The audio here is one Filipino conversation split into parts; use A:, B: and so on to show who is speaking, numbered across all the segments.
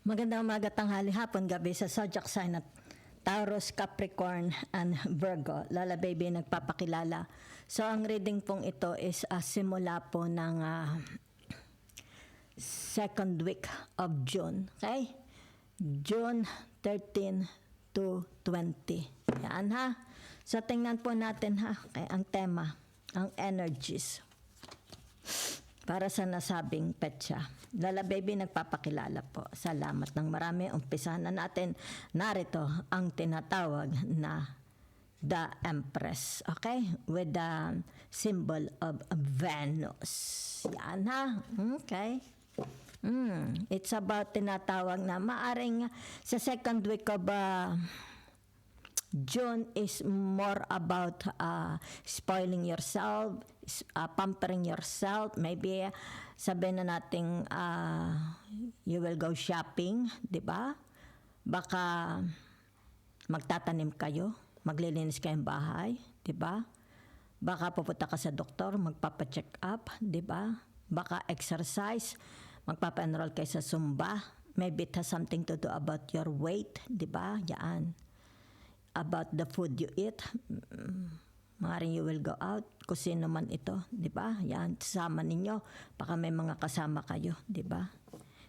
A: Magandang umaga, tanghali, hapon, gabi sa zodiac sign at Taurus, Capricorn, and Virgo. Lola Baby nagpapakilala. So, ang reading pong ito is simula po ng second week of June. Okay? June 13 to 20. Yan ha. So, tingnan po natin ha. Okay, ang tema, ang energies para sa nasabing petsa. Lola Baby nagpapakilala po. Salamat ng marami. Umpisahan na natin. Narito ang tinatawag na the Empress. Okay? With the symbol of Venus. Yan ha. Okay. It's about tinatawag na maaring sa second week of June is more about spoiling yourself, pampering yourself. Maybe sabihin na natin you will go shopping, di ba? Baka magtatanim kayo, maglilinis kayong bahay, di ba? Baka pupunta ka sa doktor, magpapa-check up, di ba? Baka exercise, magpapa-enroll kayo sa Zumba. Maybe it has something to do about your weight, di ba? Yan. About the food you eat. Maaaring you will go out. Kung sino man ito, di ba? Yan, sama ninyo. Baka may mga kasama kayo, di ba?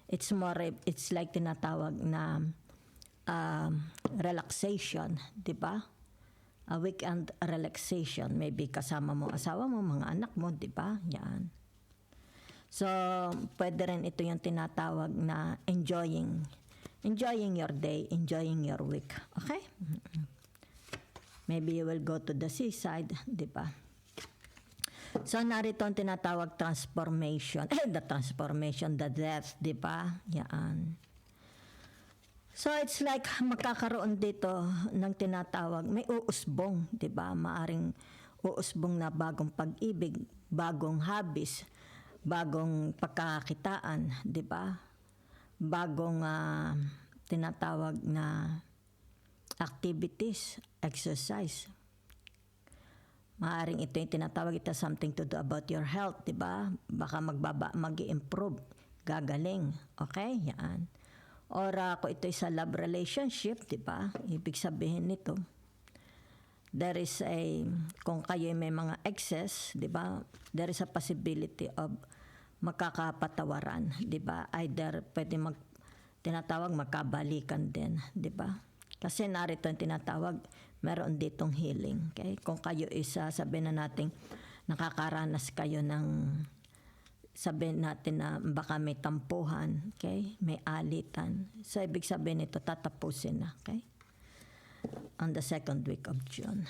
A: It's like tinatawag na relaxation, di ba? A weekend relaxation. Maybe kasama mo, asawa mo, mga anak mo, di ba? Yan. So, pwede rin ito yung tinatawag na enjoying your day, enjoying your week. Okay? Maybe you will go to the seaside, di ba? So, narito ang tinatawag transformation. The transformation, the death, di ba? Yan. So, it's like magkakaroon dito ng tinatawag, may uusbong, di ba? Maaring uusbong na bagong pag-ibig, bagong hobbies, bagong pagkakakitaan, di ba? Bagong tinatawag na activities, exercise. Maaring ito yung tinatawag, ito something to do about your health, di ba? Baka mag-i-improve, gagaling. Okay? Yan. Or kung ito sa love relationship, di ba? Ibig sabihin nito, there is kung kayo may mga excess, di ba? There is a possibility of magkakapatawaran, di ba? Either pwede tinatawag magkabalikan din, di ba? Kasi narito yung tinatawag, meron ditong healing. Okay? Kung kayo isa, sabihin na natin, nakakaranas kayo ng, sabihin natin na baka may tampuhan, okay? May alitan. So, ibig sabihin nito, tatapusin na. Okay? On the second week of June,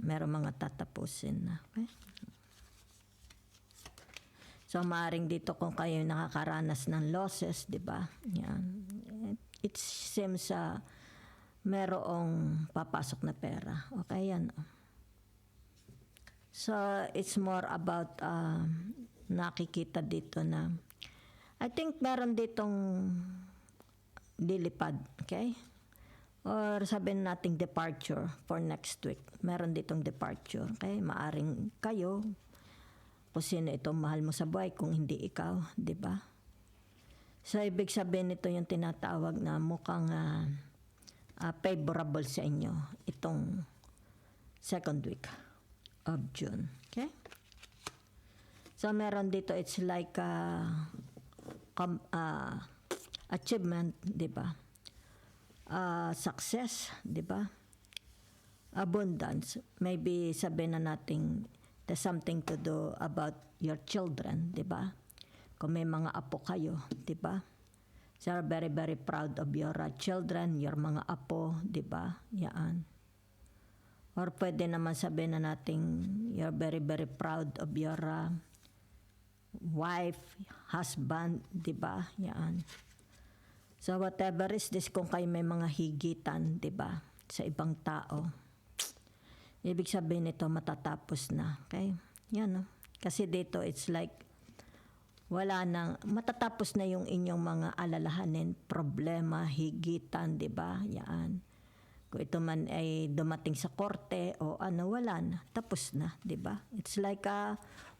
A: meron mga tatapusin na. Okay? So, maaaring dito kung kayo nakakaranas ng losses, di ba? Yan. It seems merong papasok na pera. Okay, yan. So, it's more about nakikita dito na I think meron ditong lilipad. Okay? Or sabihin nating departure for next week. Meron ditong departure. Okay? Maaring kayo, kung sino itong mahal mo sa buhay, kung hindi ikaw, di ba? So, ibig sabihin ito yung tinatawag na mukhang favorable sa inyo itong second week of June. Okay? So, meron dito, it's like achievement, di ba? Success, di ba? Abundance. Maybe sabihin na natin there's something to do about your children, di ba? Kung may mga apo kayo, di ba? So, you're very, very proud of your children, your mga apo, di ba? Yan. Or pwede naman sabihin na natin, you're very, very proud of your wife, husband, di ba? Yan. So, whatever is this, kung kayo may mga higitan, di ba? Sa ibang tao. Ibig sabihin nito, matatapos na. Okay? Yan, no? Kasi dito, it's like, wala nang, matatapos na yung inyong mga alalahanin, problema, higitan, di ba? Yan. Kung ito man ay dumating sa korte o ano, wala na. Tapos na, di ba? It's like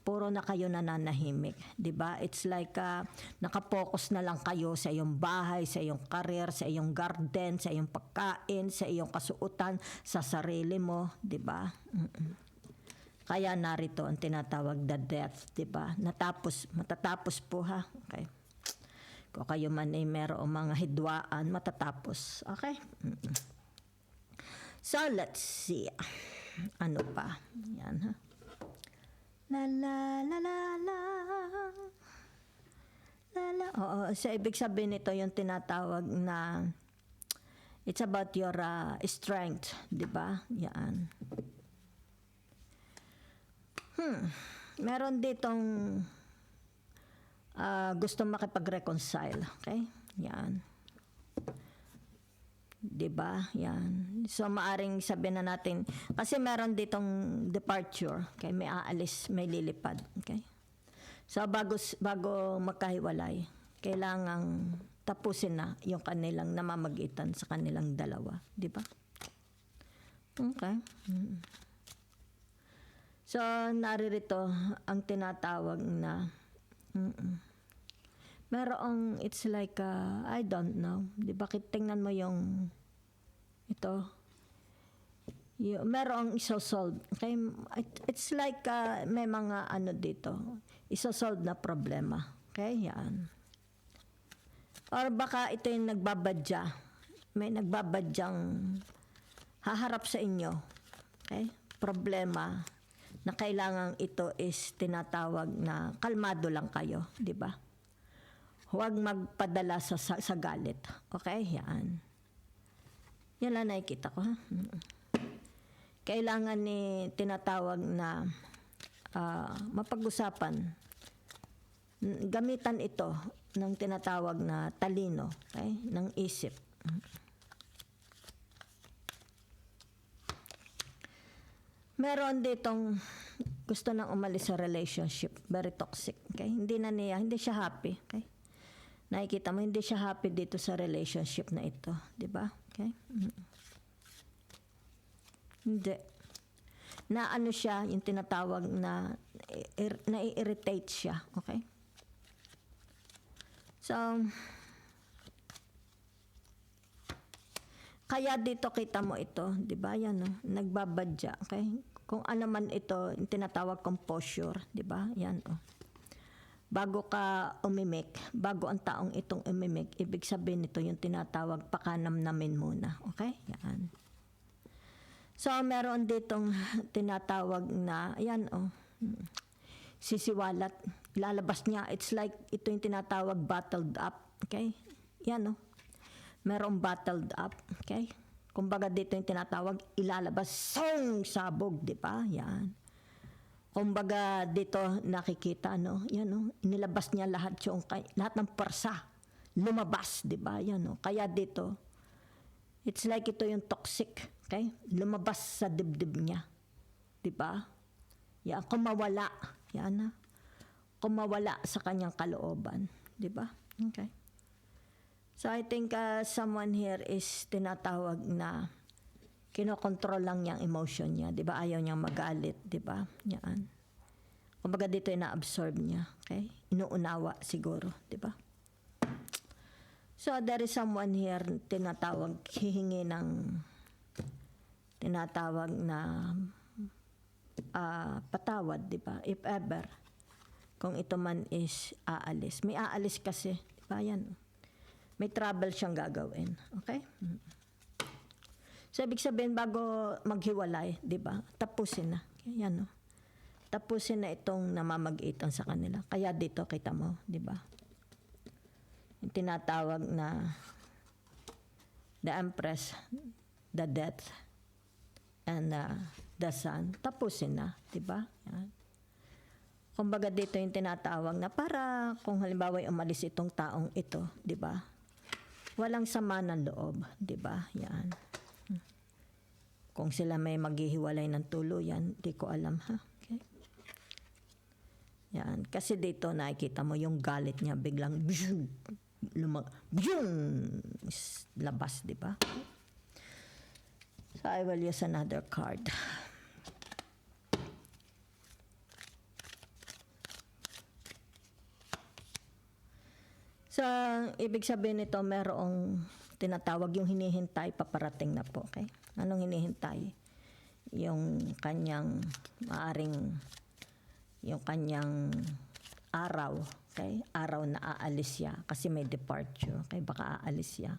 A: puro na kayo nananahimik, 'di ba? It's like nakapokus na lang kayo sa iyong bahay, sa iyong career, sa iyong garden, sa iyong pagkain, sa iyong kasuotan, sa sarili mo, 'di ba? Kaya narito ang tinatawag the death, 'di ba? Matatapos po ha. Okay. Kung kayo man ay merong mga hidwaan, matatapos. Okay? So, let's see. Ano pa? Yan ha. La la la la la. La la. Oo, so ibig sabihin nito yung tinatawag na it's about your strength, 'di ba? Yan. Meron ditong gusto makipag-reconcile, okay? Yan. 'Di ba? Yan. So maaring sabihin na natin kasi meron ditong departure, okay? May aalis, may lilipad, okay? So bago magkahiwalay, kailangang tapusin na yung kanilang namamagitan sa kanilang dalawa, 'di ba? Okay. So naririto ang tinatawag na merong it's like I don't know, 'di ba? Tingnan mo yung ito. Merong isosolve. Okay? It's like may mga ano dito. Isosolve na problema. Okay? Yan. Or baka ito yung nagbabadya. May nagbabadyang haharap sa inyo. Okay? Problema na kailangan ito is tinatawag na kalmado lang kayo, 'di ba? Huwag magpadala sa galit. Okay? Yan. Yan lang nakikita ko, ha? Kailangan ni tinatawag na mapag-usapan. Gamitan ito ng tinatawag na talino, okay? Ng isip. Meron ditong gusto nang umalis sa relationship, very toxic, okay? Hindi siya happy, okay? Nakikita mo, hindi siya happy dito sa relationship na ito. 'Di ba? Okay? Hindi. Na ano siya, yung tinatawag na nai-irritate siya. Okay? So, kaya dito kita mo ito. 'Di ba? Yan, no? Nagbabadya. Okay? Kung ano man ito, yung tinatawag composure. 'Di ba? Yan, oh. Bago ka umimik, bago ang taong itong umimik, ibig sabihin nito yung tinatawag pakanamnamin muna. Okay? Yan. So, meron ditong tinatawag na, ayan, oh, sisiwalat. Lalabas niya. It's like, ito yung tinatawag bottled up. Okay? Yan, oh. Merong bottled up. Okay? Kumbaga dito yung tinatawag, ilalabas, sabog, di ba? Yan. Kumbaga dito nakikita, no? Yan, no? Inilabas niya lahat ng persa. Lumabas, 'di ba? Yan, no? Kaya dito it's like ito yung toxic, okay? Lumabas sa dibdib niya. 'Di ba? Yan, kumawala. Yan, na. Kumawala sa kanyang kalooban, 'di ba? Okay. So I think someone here is tinatawag na kinokontrol lang niyang emotion niya, 'di ba? Ayaw niyang magalit, 'di ba? Yan. Kumbaga dito ina-absorb niya, okay? Inuunawa siguro, 'di ba? So there is someone here hihingi ng tinatawag na patawad, 'di ba? If ever kung ito man is aalis. May aalis kasi, 'di ba? Yan. May trouble siyang gagawin, okay? So, ibig sabihin, bago maghiwalay, di ba? Tapusin na. Yan, no? Tapusin na itong namamagitan sa kanila. Kaya dito, kita mo, di ba? Yung tinatawag na the Empress, the Death, and the Sun. Tapusin na, di ba? Yan. Kumbaga dito yung tinatawag na para kung halimbawa umalis itong taong ito, di ba? Walang sama ng loob, di ba? Yan. Kung sila may maghihiwalay ng tuluyan, di ko alam, ha? Okay? Yan. Kasi dito nakikita mo yung galit niya biglang labas, di ba? So I will use another card. ibig sabihin nito, merong tinatawag yung hinihintay, paparating na po. Okay? Anong hinihintay? Yung kanyang yung kanyang araw. Okay? Araw na aalis siya kasi may departure. Okay? Baka aalis siya.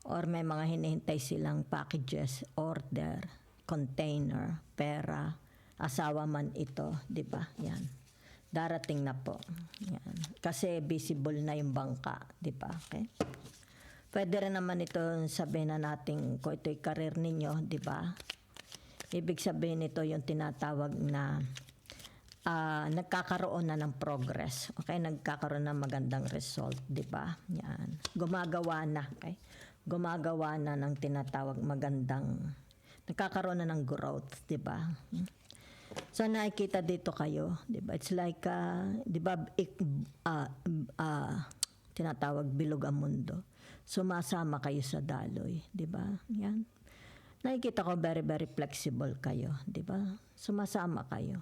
A: Or may mga hinihintay silang packages, order, container, pera, asawa man ito, di ba? Yan. Darating na po. Yan. Kasi visible na yung bangka, di ba? Okay? Pwede rin naman ito sabihin na natin kung ito'y career ninyo, di ba? Ibig sabihin ito yung tinatawag na nagkakaroon na ng progress. Okay? Nagkakaroon ng magandang result, di ba? Yan. Gumagawa na, okay? Gumagawa na ng tinatawag nagkakaroon na ng growth, di ba? So nakikita dito kayo, 'di ba? It's like 'di ba tinatawag bilog ang mundo. Sumasama kayo sa daloy, 'di ba? Yan. Nakikita ko very very flexible kayo, 'di ba? Sumasama kayo.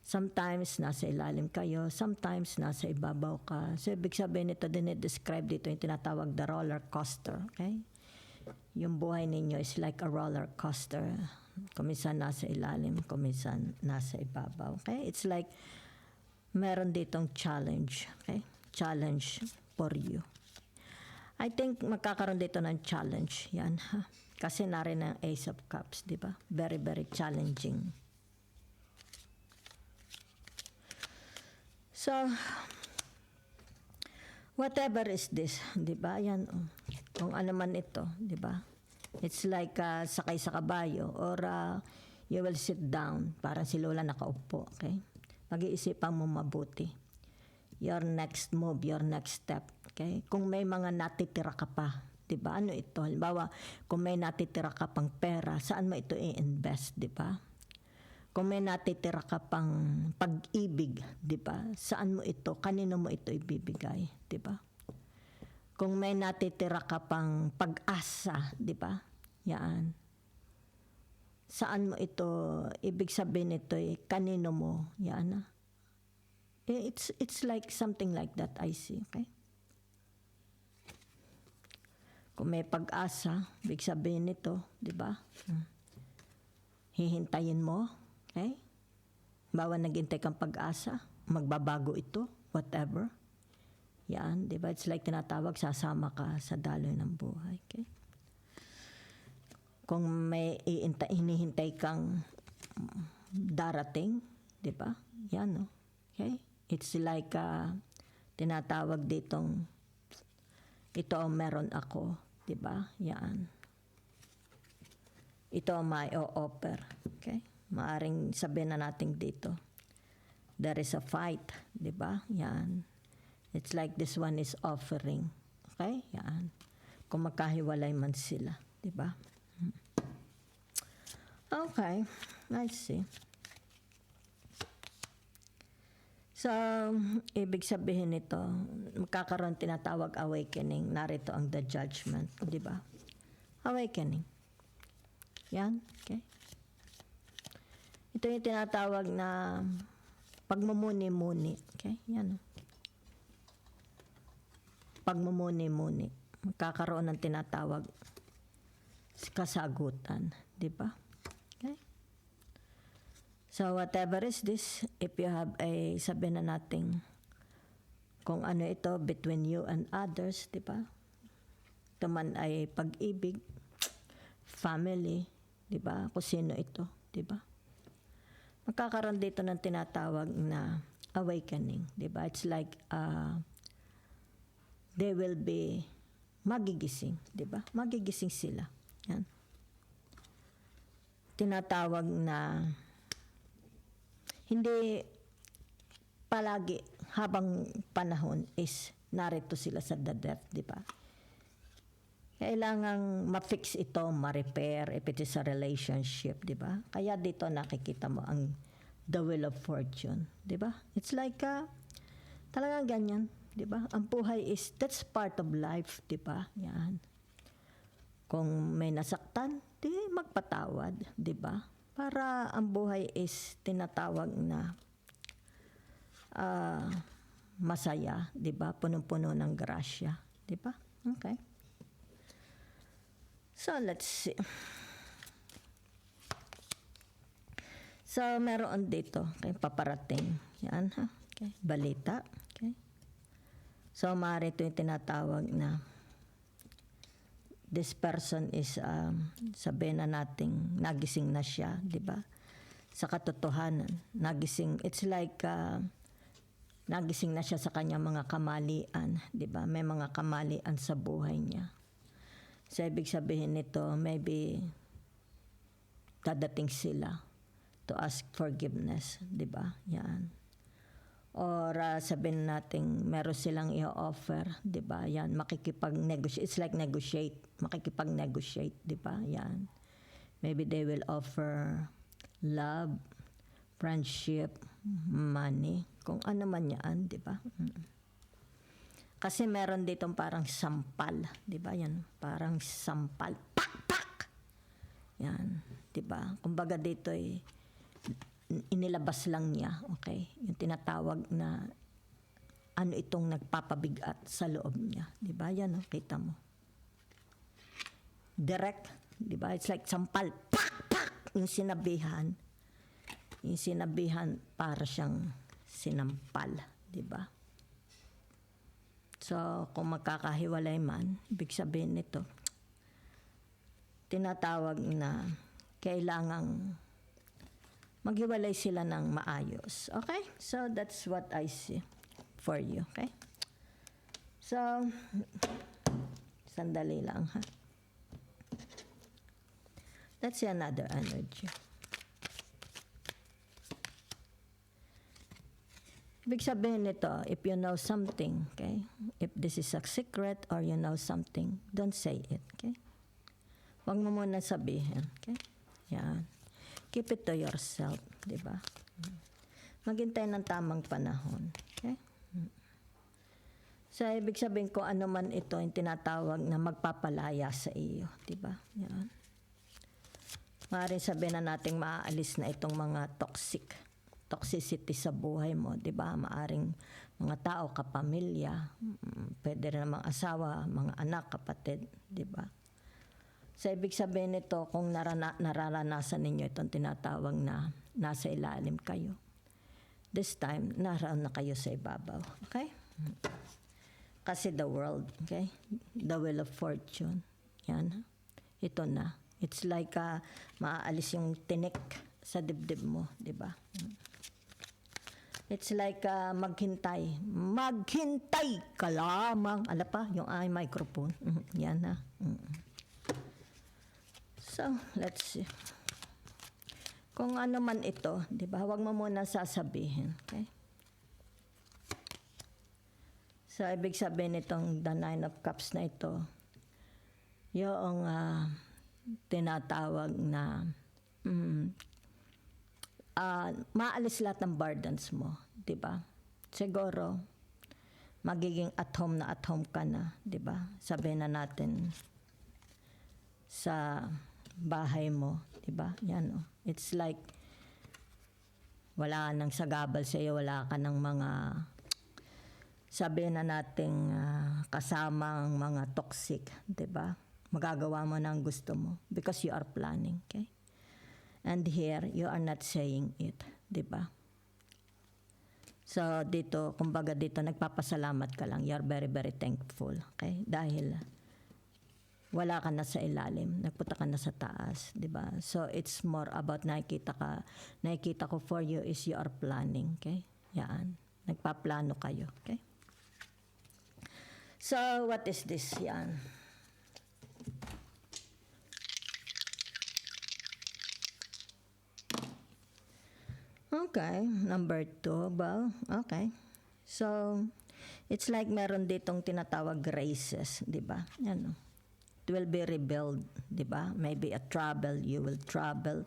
A: Sometimes nasa ilalim kayo, sometimes nasa ibabaw ka. So ibig sabihin nito describe dito yung tinatawag the roller coaster, okay? Yung buhay ninyo is like a roller coaster. Kuminsan nasa ilalim, kuminsan nasa ibabaw. Okay? It's like meron ditong challenge. Okay? Challenge for you. I think magkakaroon dito ng challenge. Yan. Ha? Kasi narin ang Ace of Cups, di ba? Very, very challenging. So, whatever is this, di ba? Yan. Kung ano man ito, di ba? It's like sakay sa kabayo or you will sit down. Parang si Lola nakaupo. Okay? Pag-iisipan mo mabuti. Your next move, your next step. Okay? Kung may mga natitira ka pa, diba? Ano ito? Halimbawa, kung may natitira ka pang pera, saan mo ito i-invest, diba? Kung may natitira ka pang pag-ibig, diba? Saan mo ito? Kanino mo ito ibibigay, diba? Kung may natitira ka pang pag-asa, di ba? Yan. Saan mo ito, ibig sabihin ito, kanino mo, yan. It's like something like that, I see, okay? Kung may pag-asa, ibig sabihin nito, di ba? Hihintayin mo, okay? Bawa naghintay kang pag-asa, magbabago ito, whatever. Yan, di ba? It's like tinatawag, sasama ka sa daloy ng buhay. Okay? Kung may hinihintay kang darating, di ba? Yan, no? Okay? It's like tinatawag ditong ito ang meron ako, di ba? Yan. Ito ang may offer. Okay? Maaring sabihin na natin dito. There is a fight, di ba? Yan. It's like this one is offering. Okay? Yan. Kung magkahiwalay man sila. Diba? Okay. I see. So, ibig sabihin nito, magkakaroon tinatawag awakening. Narito ang the judgment. Diba? Awakening. Yan. Okay? Ito yung tinatawag na pagmumuni-muni. Okay? Yan. Pagmumuni-muni. Magkakaroon ng tinatawag kasagutan. Di ba? Okay? So, whatever is this, if you have sabihin na natin kung ano ito between you and others, di ba? Ito man ay pag-ibig, family, di ba? Kung sino ito, di ba? Magkakaroon dito ng tinatawag na awakening, di ba? It's like they will be magigising, di ba? Magigising sila. Yan. Tinatawag na hindi palagi habang panahon is narito sila sa the death, di ba? Kailangang ma-fix ito, ma-repair if it is a relationship, di ba? Kaya dito nakikita mo ang the wheel of fortune, di ba? It's like talagang ganyan. Diba? Ang buhay is, that's part of life, diba? Yan. Kung may nasaktan, di magpatawad, diba? Para ang buhay is tinatawag na masaya, 'di ba? Punong-puno ng grasya, 'di ba? Okay. So let's see. So meron dito, okay, paparating. Yan ha. Okay, balita. Okay. So maaari ito yung tinatawag na this person is sabihin na nating nagising na siya, 'di ba? Sa katotohanan, nagising. It's like nagising na siya sa kanyang mga kamalian, 'di ba? May mga kamalian sa buhay niya. So ibig sabihin nito, maybe dadating sila to ask forgiveness, 'di ba? Yan. Or sabihin natin meron silang i-offer, 'di ba? Yan, makikipag-negotiate. It's like negotiate, makikipag-negotiate, 'di ba? Yan. Maybe they will offer love, friendship, money, kung ano man 'yan, 'di ba? Kasi meron ditong parang sampal, 'di ba? Yan, parang sampal. Pak pak. Yan, 'di ba? Kumbaga dito ay inilabas lang niya, okay? Yung tinatawag na ano itong nagpapabigat sa loob niya, 'di ba? Yan, kita mo. Direct, 'di ba? It's like sampal, pak pak, yung sinabihan. Yung sinabihan para siyang sinampal, 'di ba? So, kung magkakahiwalay man, ibig sabihin nito, tinatawag na kailangang maghiwalay sila ng maayos. Okay? So, that's what I see for you. Okay? So, sandali lang ha. Let's see another energy. Ibig sabihin nito, if you know something, okay? If this is a secret or you know something, don't say it, okay? Huwag mo muna sabihin, okay? Yan. Keep it to yourself, di ba? Maghintay ng tamang panahon, okay? So, ibig sabihin ko ano man ito, yung tinatawag na magpapalaya sa iyo, di ba? Yan. Maaaring sabihin na nating maaalis na itong mga toxicity sa buhay mo, 'di ba? Maaring mga tao, kapamilya, pwede rin namang asawa, mga anak, kapatid, 'di ba? So ibig sabihin nito, kung nararanasan ninyo itong tinatawag na nasa ilalim kayo, this time naroon na kayo sa ibabaw, okay? Kasi the world, okay? The wheel of fortune, yan, ito na. It's like maaalis yung tinik sa dibdib mo, 'di ba? It's like maghintay. Maghintay ka lamang. Ala pa, yung microphone. Yan ha. So, let's see. Kung ano man ito, di ba? Huwag mo muna sasabihin. Okay? So, ibig sabihin itong the Nine of Cups na ito, yung tinatawag na maalis lahat ng burdens mo, 'di ba? Siguro magiging at home ka na, 'di ba? Sabihin na natin sa bahay mo, 'di ba? Yan oh. It's like wala nang sagabal sa iyo, wala ka ng mga sabihin na nating kasamang mga toxic, 'di ba? Magagawa mo na ang gusto mo because you are planning, okay? And here, you are not saying it, di ba? So, dito, kumbaga dito, nagpapasalamat ka lang. You are very, very thankful, okay? Dahil wala ka na sa ilalim, nagpunta ka na sa taas, di ba? So, it's more about nakikita ko for you is you are planning, okay? Yan. Nagpaplano kayo, okay? So, what is this? Yan. Okay, number 2, well, okay. So, it's like meron ditong tinatawag graces, di ba? Yan, it will be rebuilt, di ba? Maybe a travel, you will travel.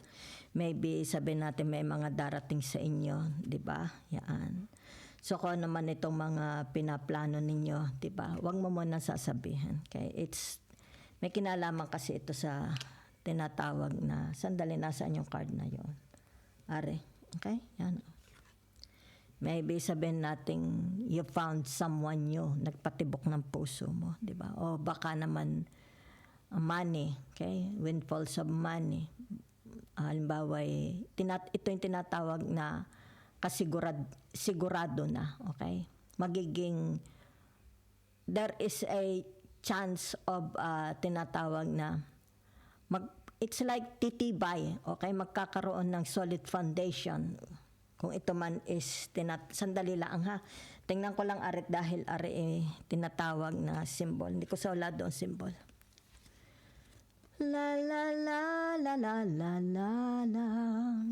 A: Maybe sabihin natin may mga darating sa inyo, di ba? Yan. So, kung naman itong mga pinaplano ninyo, di ba? Huwag mo muna sasabihin. Okay? May kinalaman kasi ito sa tinatawag na, sandali, nasaan yung card na yon? Are. Okay? Yan. Maybe sabihin natin you found someone new, nagpatibok ng puso mo, di ba? O baka naman money, okay? Windfalls of money. Halimbawa, ito yung tinatawag na sigurado na, okay? Magiging, there is a chance of tinatawag na, it's like titibay, okay? Magkakaroon ng solid foundation. Kung ito man is, sandali lang ha. Tingnan ko lang arit dahil tinatawag na symbol. Hindi ko sa wala doon symbol. La la la la la la la la.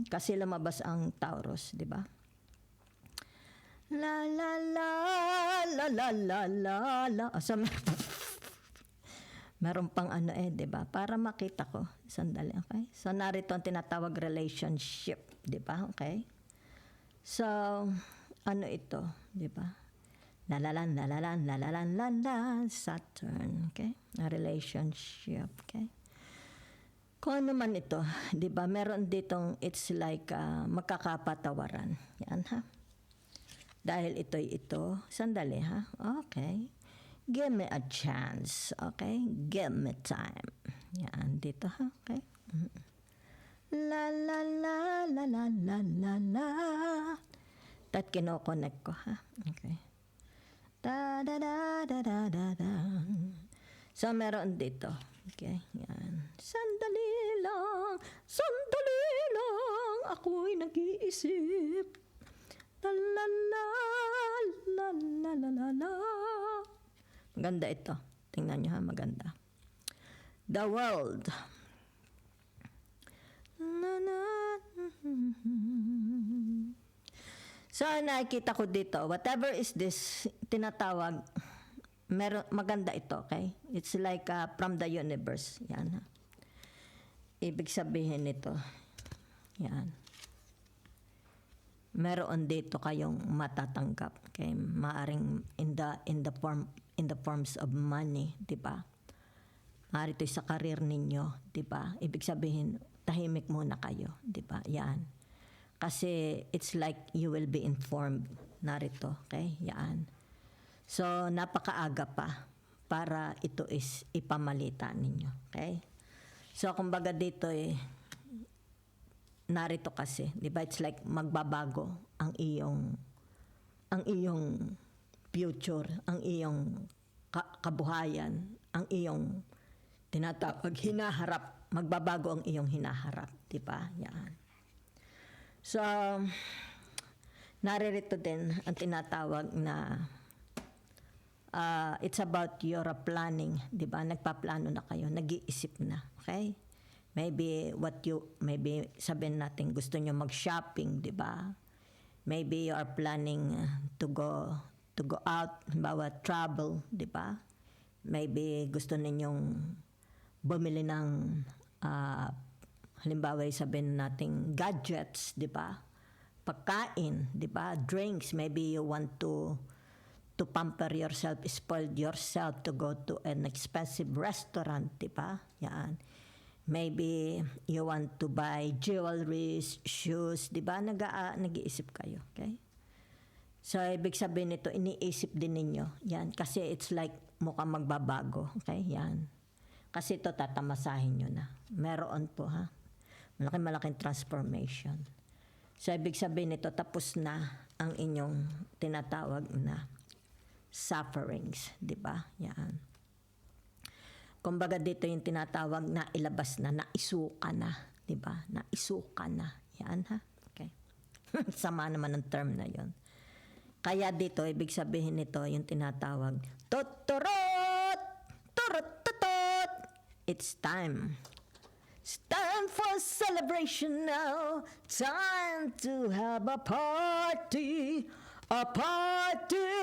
A: Kasi lumabas ang Taurus, di ba? La la la la la la la la. So, meron pang di ba? Para makita ko. Sandali, okay? So, narito ang tinatawag relationship, di ba? Okay? So, ito, di ba? Lalalan, lalalan, lalalan, lalalan, Saturn, okay? A relationship, okay? Kung ano man ito, di ba? Meron ditong, it's like magkakapatawaran. Yan, ha? Dahil ito, sandali, ha? Okay. Give me a chance, okay? Give me time. Yan, dito, ha? Okay? La la la la la la la la. Tat kino-connect ko, ha? Okay. Da da da da da da da. So meron dito. Okay, yan. Sandali lang, ako'y nag-iisip. La la la la la la la la. Maganda ito. Tingnan nyo ha, maganda. The world. So, nakikita ko dito, whatever is this, tinatawag, maganda ito, okay? It's like from the universe. Yan, ha? Ibig sabihin nito, yan. Meron dito kayong matatanggap, okay? Maaring in the forms of money, di ba? Maaari ito sa karir ninyo, di ba? Ibig sabihin, tahimik muna kayo, di ba? Yan. Kasi it's like you will be informed narito, okay? Yan. So, napakaaga pa para ito is ipamalita ninyo, okay? So, kumbaga dito narito kasi, di ba? It's like magbabago ang iyong future, ang iyong kabuhayan, ang iyong tinatawag hinaharap, magbabago ang iyong hinaharap, di ba? Yan. So, naririto din ang tinatawag na it's about your planning, di ba? Nagpaplano na kayo, nag-iisip na, okay? Maybe sabihin natin gusto nyo mag-shopping, di ba? Maybe you are planning to go out, halimbawa travel, di ba? Maybe gusto ninyong bumili ng halimbawa sabihin natin gadgets, di ba? Pagkain, di ba? Drinks, maybe you want to pamper yourself, spoil yourself to go to an expensive restaurant, di ba? Yan. Maybe you want to buy jewelry, shoes, di ba? Nag-iisip kayo, okay? So, ibig sabihin nito, iniisip din ninyo. Yan, kasi it's like mukhang magbabago, okay? Yan. Kasi ito, tatamasahin nyo na. Meron po, ha? Malaking transformation. So, ibig sabihin nito, tapos na ang inyong tinatawag na sufferings, di ba? Yan. Kumbaga dito yung tinatawag na ilabas na, naisuka na, di ba? Naisuka na. Yan, ha? Okay. Sama naman ang term na yon. Kaya dito, ibig sabihin nito, yung tinatawag, tuturot! Turut-tutut! It's time. It's time for celebration now. Time to have a party. A party.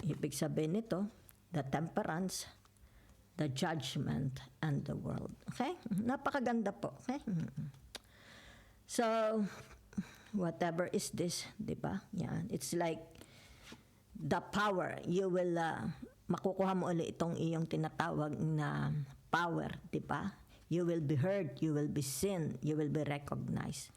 A: Ibig sabihin nito, the temperance, the judgment, and the world. Okay? Napakaganda po. Okay? So, whatever is this, di ba? Yan. It's like the power. You will, makukuha mo ulit itong iyong tinatawag na power, di ba? You will be heard, you will be seen, you will be recognized.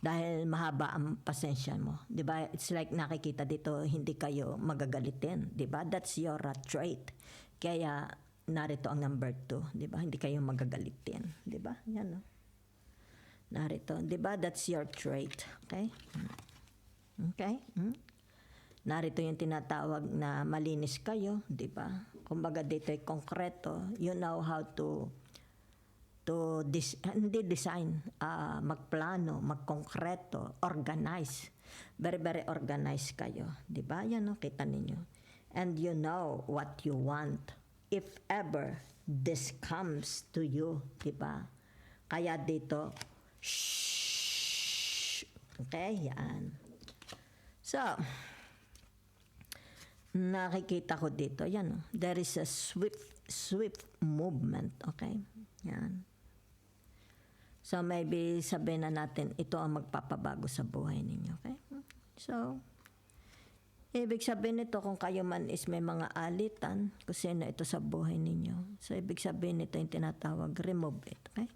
A: Dahil mahaba ang pasensya mo. Di ba? It's like nakikita dito, hindi kayo magagalitin. Di ba? That's your trait. Kaya narito ang number 2. Di ba? Hindi kayo magagalitin. Di ba? Yan, no? Narito. Di ba? That's your trait. Okay? Okay? Narito yung tinatawag na malinis kayo. Di ba? Kumbaga dito ay konkreto. You know how to hindi design, magplano, magkonkreto, organize. Very, very organized kayo. Di ba? Yan, no? Kita ninyo. And you know what you want if ever this comes to you. Di ba? Kaya dito, shh. Okay? Yan. So, nakikita ko dito, yan, no? There is a swift movement. Okay? Yan. So, maybe sabihin na natin, ito ang magpapabago sa buhay ninyo. Okay? So, ibig sabihin nito, kung kayo man is may mga alitan, kung sino ito sa buhay ninyo. So, ibig sabihin nito yung tinatawag, remove it. Okay?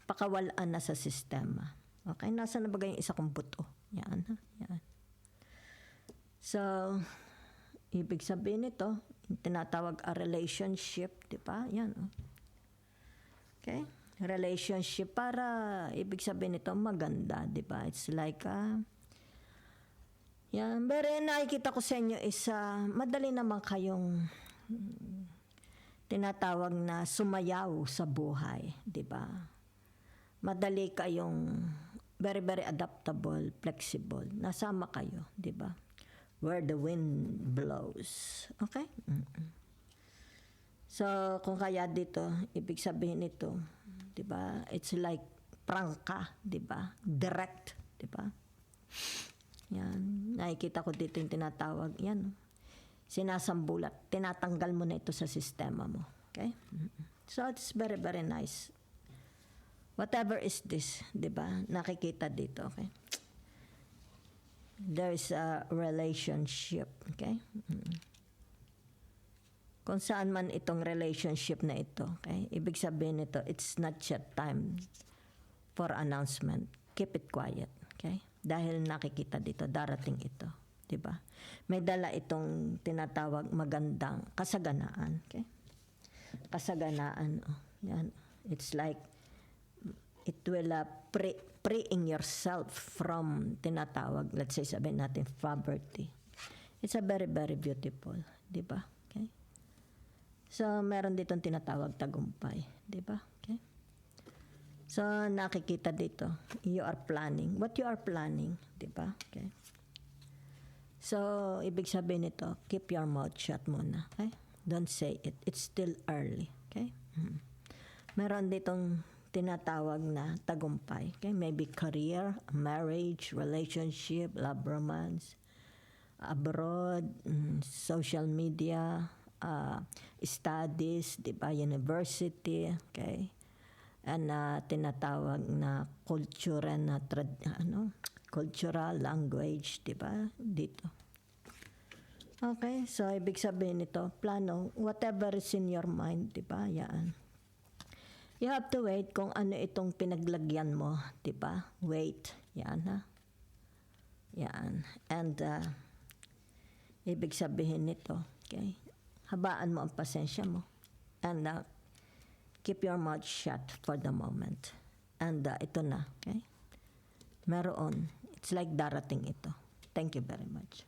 A: Pakawalaan na sa sistema. Okay? Nasa na ba yung isa kong buto? Yan. Ha? Yan. So, ibig sabihin nito, yung tinatawag a relationship. Diba? Yan. Okay? Relationship para ibig sabihin nito maganda, di ba? It's like yan, pero nakikita ko sa inyo is madali naman kayong tinatawag na sumayaw sa buhay, di ba? Madali kayong very, very adaptable, flexible. Nasama kayo, di ba? Where the wind blows. Okay? So, kung kaya dito, ibig sabihin nito, di ba? It's like prangka, di ba? Direct, di ba? Yan. Nakikita ko dito yung tinatawag. Yan. Sinasambulat. Tinatanggal mo na ito sa sistema mo. Okay? So, it's very, very nice. Whatever is this, di ba? Nakikita dito, okay? There's a relationship, okay? Kung saan man itong relationship na ito, okay? Ibig sabihin nito, it's not yet time for announcement. Keep it quiet, okay? Dahil nakikita dito, darating ito, di ba? May dala itong tinatawag magandang kasaganaan, okay? Kasaganaan, yan. It's like, it will freeing yourself from tinatawag, let's say sabihin natin, poverty. It's a very, very beautiful, di ba? Okay? So, meron ditong tinatawag tagumpay. Di ba? Okay? So, nakikita dito, you are planning. What you are planning, di ba? Okay? So, ibig sabihin nito, keep your mouth shut muna. Okay? Don't say it. It's still early. Okay? Meron ditong tinatawag na tagumpay. Okay? Maybe career, marriage, relationship, love, romance, abroad, social media, studies, di ba, university, okay? And tinatawag na culture na cultural language, di ba? Dito. Okay, so ibig sabihin nito, plano, whatever is in your mind, di ba? Yan. You have to wait kung ano itong pinaglagyan mo, di ba? Wait. Yan, ha? Yan. And ibig sabihin nito, okay? Habaan mo ang pasensya mo. And keep your mouth shut for the moment. And ito na, okay? Meron. It's like darating ito. Thank you very much.